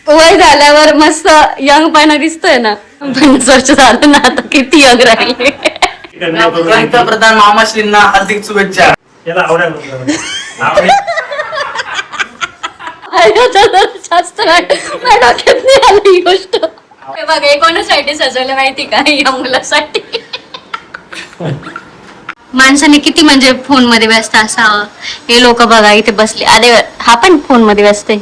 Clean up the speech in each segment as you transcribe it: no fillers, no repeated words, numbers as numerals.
वय झाल्यावर मस्त यंग पाना दिसतोय ना. 50 वर्ष झालं ना आता किती यंग राहिले. पंतप्रधान मामाश्रींना हार्दिक शुभेच्छा. जास्त डोक्यात नाही आली ही गोष्ट. हे बघा हे कोणासाठी सजवलं माहिती का, या मुलासाठी. माणसाने किती म्हणजे फोन मध्ये व्यस्त असावं. हे लोक बघा इथे बसले. अरे हा पण फोन मध्ये व्यस्त आहे.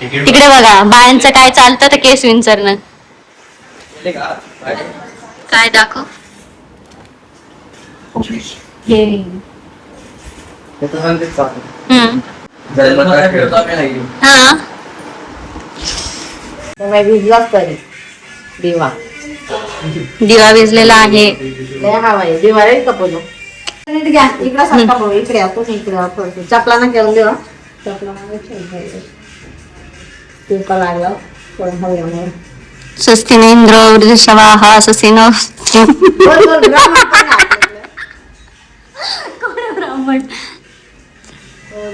तिकडे बघा बायांचं काय चालतं तर केस विंचरणं. काय दाखव हे. हा दिवा दिवा विजलेला आहे. दिवा रे कपलो घ्या इकडे सारखा भाऊ इकडे आपण इकडे चपला ना घेऊन देवा. चपला तुका लागलं पण हवे स्वस्तिनेंद्र वृषवाहा स्वस्तिन.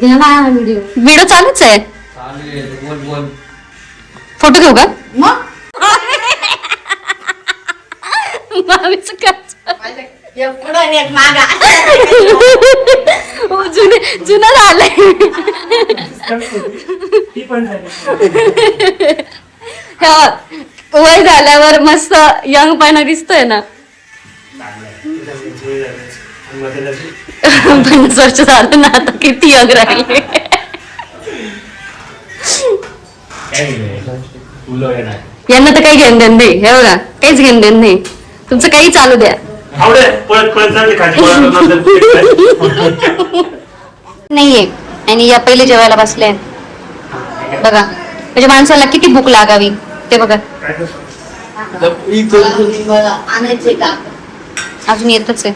ब्राह्मण व्हिडिओ चालूच आहे. फोटो घेऊ का मग मामीचं काय मागा जुनं झालंय. वय झाल्यावर मस्त यंग पाना दिसतोय ना. 50 वर्ष झालं ना आता किती यंग राहिले. यांना तर काही घेऊन देण नाही. हे बघा काहीच घेऊन देण नाही. तुमचं काही चालू द्या. नाहीये आणि या पहिले जेवायला बसले बघा. म्हणजे माणसाला किती भूक लागावी ते बघा. अजून येतच आहे.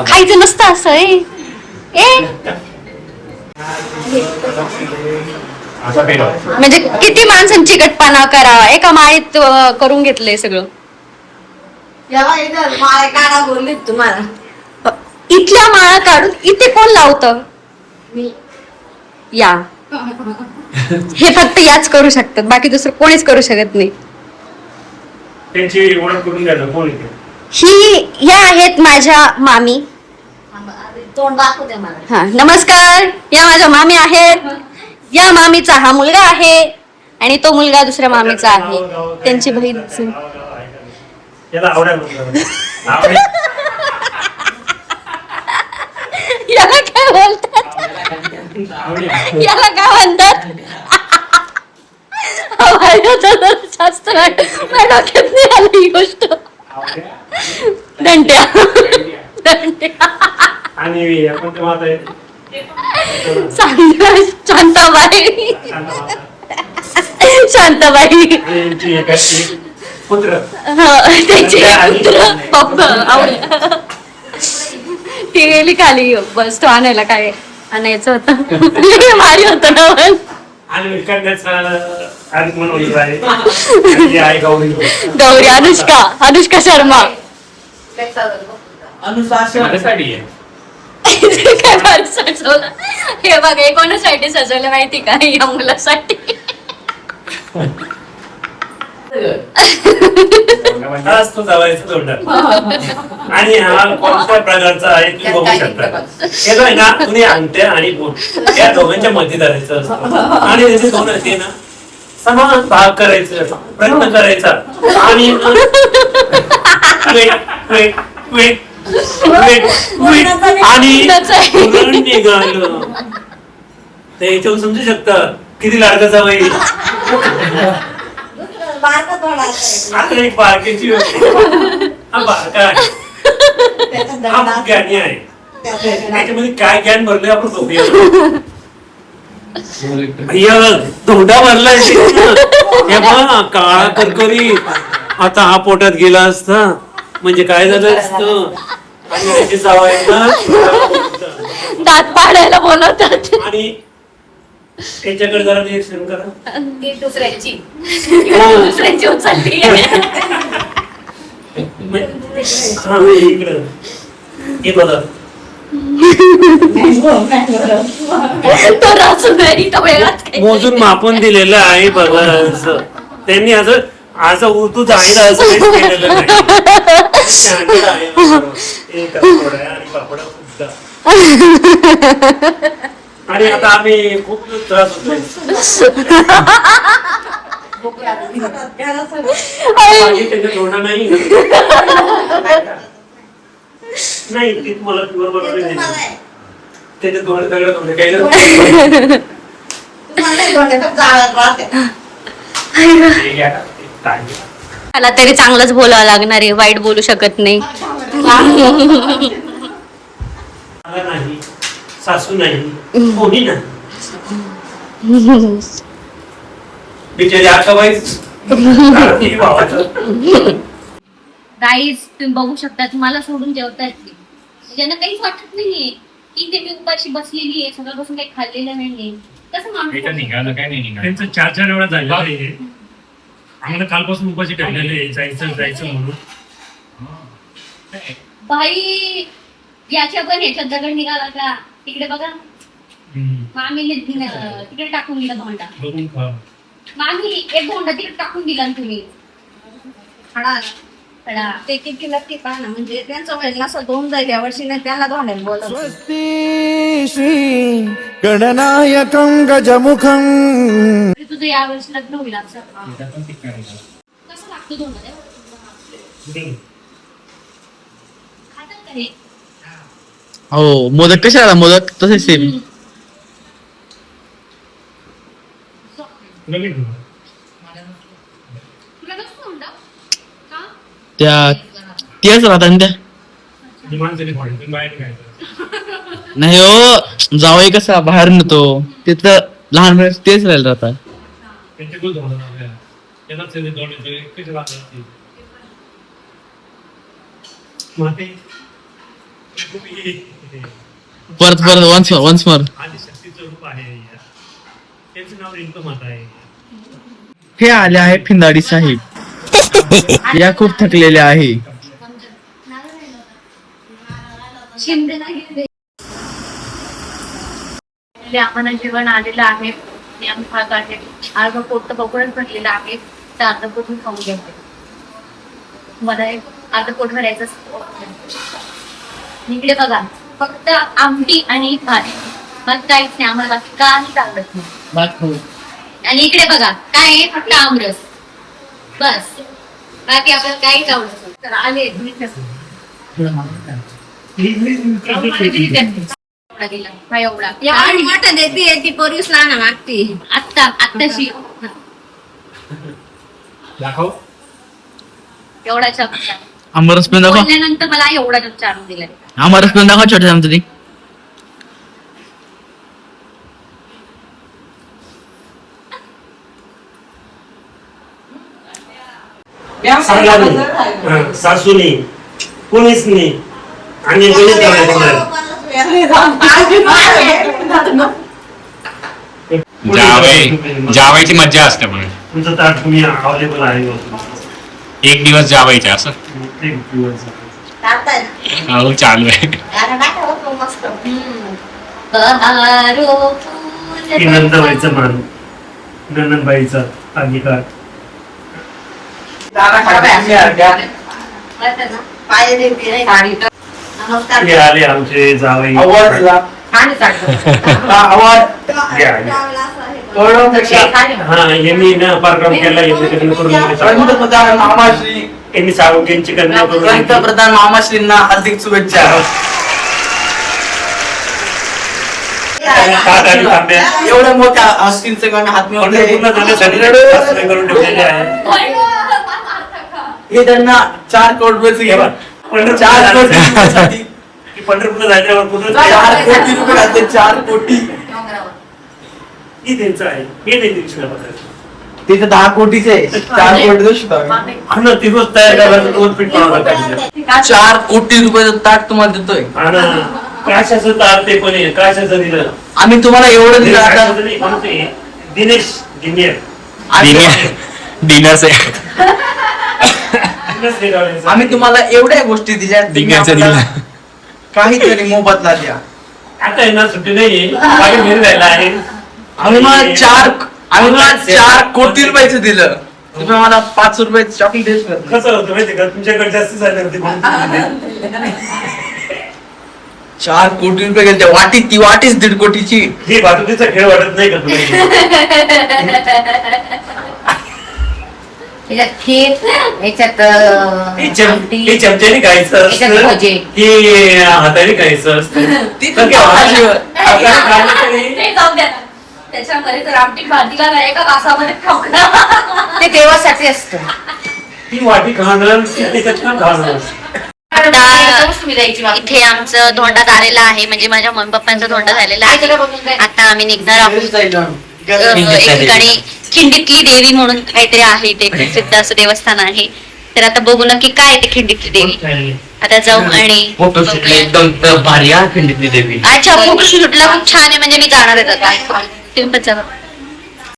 खायचं नसतं असं म्हणजे किती माणसांची चिकटपणा करावा. एका माळीत करून घेतलंय सगळं. काढा बोलली तुम्हाला. इथल्या माळा काढून इथे कोण लावतं. या हे फक्त याच करू शकतात. बाकी दुसरं कोणीच करू शकत नाही. त्यांची ओळख करून द्या कोण इथे. ह्या आहेत माझ्या मामी. तोंड दाखवू द्या मला. हा नमस्कार. या माझ्या मामी आहेत. या मामीचा हा मुलगा आहे आणि तो मुलगा दुसऱ्या मामीचा आहे. त्यांची बहीण. याला काय बोलतात. याला काय म्हणतात. जास्त डोक्यात नाही आली ही गोष्ट. दंड्या आणि शांताबाई. शांताबाई पुत्र ती गेली खाली बस. तो आणायला काय आणायचं होतं. भारी होतं ना पण. गौरी अनुष्का शर्मा. काय भारी सजवलं. हे बघा हे कोणासाठी सजवलं माहिती का, या मुलासाठी. आणि हा कोणत्या प्रकारचा आहे तुम्ही बघू शकता. येतो आहे ना तुम्ही अंगठ्या आणि बोट या दोघांच्या मध्ये धरायचं असतं. आणि त्याचे दोन असे ना समान भाग करायचा प्रयत्न करायचा. आणि आणि निघालं तर याच्यावर समजू शकता किती लाडकाचा वय. आता एक बारकेची हा बारका आहे. हा ज्ञानी आहे. त्याच्यामध्ये काय ज्ञान भरलंय आपण बघूया. धोंडा भरलाय हे बघ काळा करकरी. आता हा पोटात गेला असता म्हणजे काय झालं असतं. आणि दात पाडायला बोलवतात. आणि त्याच्याकडे जरा रिएक्शन करा. दुसऱ्यांची उचलली. इकडं हे बघा तो रचून नाही, तो वेगळाच काही. मोजून मापून दिलेलं आहे बघा असं. त्यांनी असं उर्दूच आईला असं काहीच केलेलं नाही. त्यांनी आणलेलं आहे असं. एक आठवडा आणि पापडा सुद्धा. आणि आता आम्ही खूप त्रास होतोय. मागे त्याच्यात होणार नाही नाही ती तुम्हाला बरोबर नाही. त्याच्यात दोन दगड होते काही मला तरी चांगलंच बोलावं लागणार आहे, वाईट बोलू शकत नाही. नाही सासू नाही कोणी नाही बिचारी आकाबाईच गाईज तुम्ही बघू शकता, तुम्हाला सोडून जेवता येत नाही. ज्यांना काहीच वाटत नाहीये की ते मी उपाशी बसलेली आहे, सकाळपासून काही खाल्लेलं नाहीये, कसं माणूस निघालं काय नाही निघालं. त्यांचं 4 वेळा झालेलं आहे. आम्हाला कालपासून उपाशी ठेवलेले जायचं म्हणून. बाई याच्या पण ह्याच्यात दगड निघाला का तिकडे बघा. मामीने तिकडे टाकून दिला धोंडा. बघून खा. मामी एक धोंडा तिकडे टाकून दिला ना तुम्ही. ते किती नक्की पाहा ना, म्हणजे त्यांचं वय असं 2 जाईल या वर्षी नाही, त्यांना धोंड्याने बोलत. स्वस्ति श्री गणनायकं गजमुखं. तुझं या वर्षी लग्न होईल असं. कसं लागतं धोंडा खातात का हे? हो मोदक कसे आला मोदक तसे सेम. लगेच खा. तुला कसं धोंडा का? त्या तेच राहतात त्या ही माणसाने थोडी बाहेर खायचं. नाही हो जावई कसा बाहेर नव्हतो तिथं लहान मुलं तेच राहिलं राहतात. त्यांचे गुण धोरण आपल्याला त्यांनाच ते दोन कसे लागतात माते खूप परत वन्स मोर आधी शक्तीचं रूप आहे. त्यांचं नाव रिंकू माता आहे. हे आले आहे फिंदाडी साहेब. या खूप थकलेल्या आहे. शिंदे नाही आम्हाला जेवण आलेलं आहे आणि आम्ही खात आहे. अर्ध पोट तर बघूनच भरलेलं आहे, तर अर्ध पोट मी खाऊन घेते. मला एक अर्ध पोट भरायचं. इकडे बघा फक्त आमटी आणि भात, मग काहीच नाही आम्हाला, बाकी काही चालत नाही. आणि इकडे बघा काय आहे, फक्त आमरस बस, बाकी आपल्याला काहीच आवडत नाही. तर आले एवढा एवढी मोठं देते ती पोरीस ना मागती. आत्ताशी दाखव. एवढा चमचा आमरस पण दाखवा. बोलल्यानंतर मला एवढा चमचा आणून दिलाय. आमरस पण दाखवा छोट्या आमचं ते. सासूनी कुणीच नाही आणि जावायची मज्जा असते पण तुमचं ताट तुम्ही अवेलेबल आहे. एक दिवस जावायचे असं एक दिवस हो चालू आहे. की नंदबाईचं मान, नंदबाईचा अंगीकार. हे आले आमचे जावई. हा यांनी ना पराक्रम केला. यांनी सावंगींची कन्या करून पंतप्रधान मामाश्रींना हार्दिक शुभेच्छा. एवढ्या मोठ्या आस्तींचे आम्ही हात पंढरपूरला जाण्यासाठी सासरे करून ठेवलेले आहे. हे त्यांना 4 करोड रुपये घ्या. 4 कोटी रुपयासाठी पंढरपूरला जायच्यावर पूर्ण 4 कोटी रुपये घालते. 4 कोटी ही त्यांचं आहे. हे त्यांची शिक्षण तिथे 10 कोटीचे 4 कोटी आणि ती गोष्ट तयार करायला 2 फीट पाडा. 4 कोटी रुपयाचं ताट तुम्हाला देतोय. आणि काशाचं तार ते पण आहे. काशाचं दिलं आम्ही तुम्हाला एवढं दिलं. आता काशाचं नाही, म्हणते दिनेश डिनियर डिनर आम्ही तुम्हाला एवढ्या गोष्टी दिल्या. डिनरचं दिलं. काहीतरी मोबदला द्या. आता येणार सुट्टी नाहीये बाकी घरी जायला आहे. आम्ही मला 4 कोटी रुपयाचं दिलं, तुम्ही मला 5 रुपयाचं चॉकलेट देत नाही. कसं होतं माहिती का, तुमच्याकडे जास्त झाले होते म्हणून तुम्ही दिले. 4 कोटी रुपये गेले त्या वाटीत, ती वाटीच 1.5 कोटीची. ही भातुकीचा खेळ वाटत नाही का तुला? त्याच्यात खीर, याच्यात हे चमच्याने खायचं याच्यात असतं भजे. की हाताने खायचं असतं. ती तर काय भाजीवर. आपल्याला खायला तरी ते जाऊ द्या ना. त्याच्यामध्ये तर आमटी भाजीला नाही एका तासामध्ये ठोकणार. ते देवासाठी असतं. ती वाटी खाणार की त्याच्यात ना खाणार. आता इथे आमचं धोंडा झालेला आहे, म्हणजे माझ्या मम्मी पप्पांचा धोंडा झालेला आहे. आता आम्ही निघणार आहोत. एक ठिकाणी खिंडीतली देवी म्हणून काहीतरी आहे, ते प्रसिद्ध असं देवस्थान आहे. तर आता बघू नक्की काय ते खिंडीतली देवी. आता जाऊ आणि बघूया. एकदम भारी खंडितली देवी. अच्छा, फोटोशूटला खूप छान आहे, म्हणजे मी जाणार आहे आता. तुम्ही पण जावा.